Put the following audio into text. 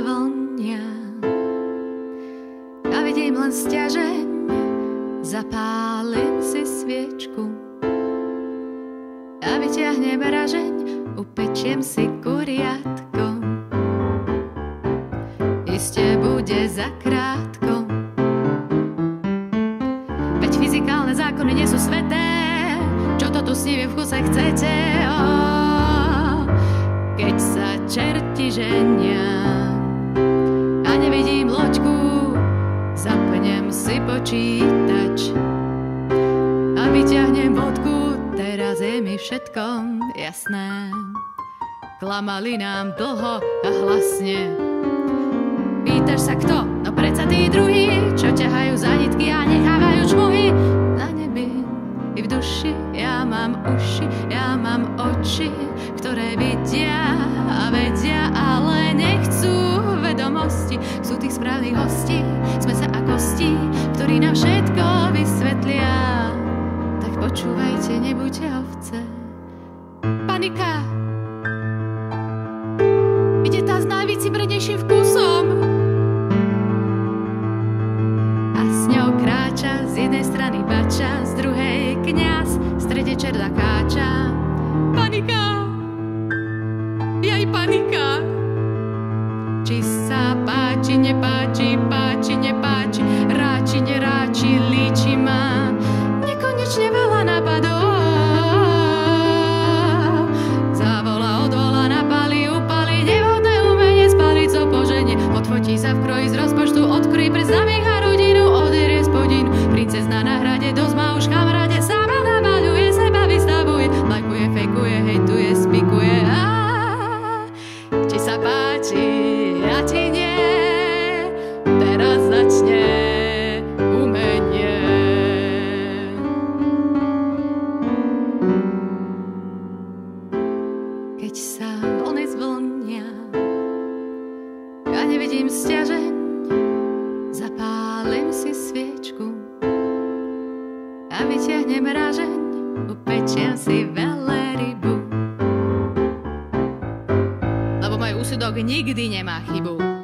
zvonia. Ja vidím len sťažeň, zapálim si sviečku. Ja vyťahnem ražeň, upečiem si kuriatko. Iste bude zakrátko. Veď fyzikálne zákony nie sú sveté. Čo to tu s nimi v kuse chcete? Keď sa čerti ženia a nevidím loďku, zapnem si počítač a vyťahnem vodku. Teraz je mi všetko jasné. Klamali nám dlho a hlasne. Pýtaš sa kto? No predsa tí druhí, čo ťahajú za nitky a nechávajú čmuhy. Na nebi i v duši ja mám uši, ja mám oči, ktoré vidia a vedia, ale nechcú vedomosti. Sú tých správnych hostí, sme sa a kosti, ktorí nám všetko vysvetlia. Tak počúvajte, nebuďte ovce. Panika! Ide tá s najvycibrenejším vkusom a s ňou kráča z jednej strany bača, z druhej kňaz, v strede čerda káča. Panika! Jaj, panika! Či sa páči, nepáči, páči, nepáči, ráči, neráči, líči ma nekonečne veľa nápadov. Zavolá, odvolá, napálí, upálí, nevhodné umenie spáliť co poženie. Odfotí sa v kroji z rozpočtu, odkryj pre známych a rodinu, oderie spodinu. Princezna na hrade, dosť má už kamaráde, sama namaľuje, seba vystavuje, lajkuje, fejkuje, hejtuje, spikuje. Či sa páči, a ti nie, teraz začne umenie. Keď sa vlny zvlnia, ja nevidím sťažeň, zapálim si sviečku a vyťahnem ražeň, upečiem si veľrybu. Lebo môj úsudok nikdy nemá chybu.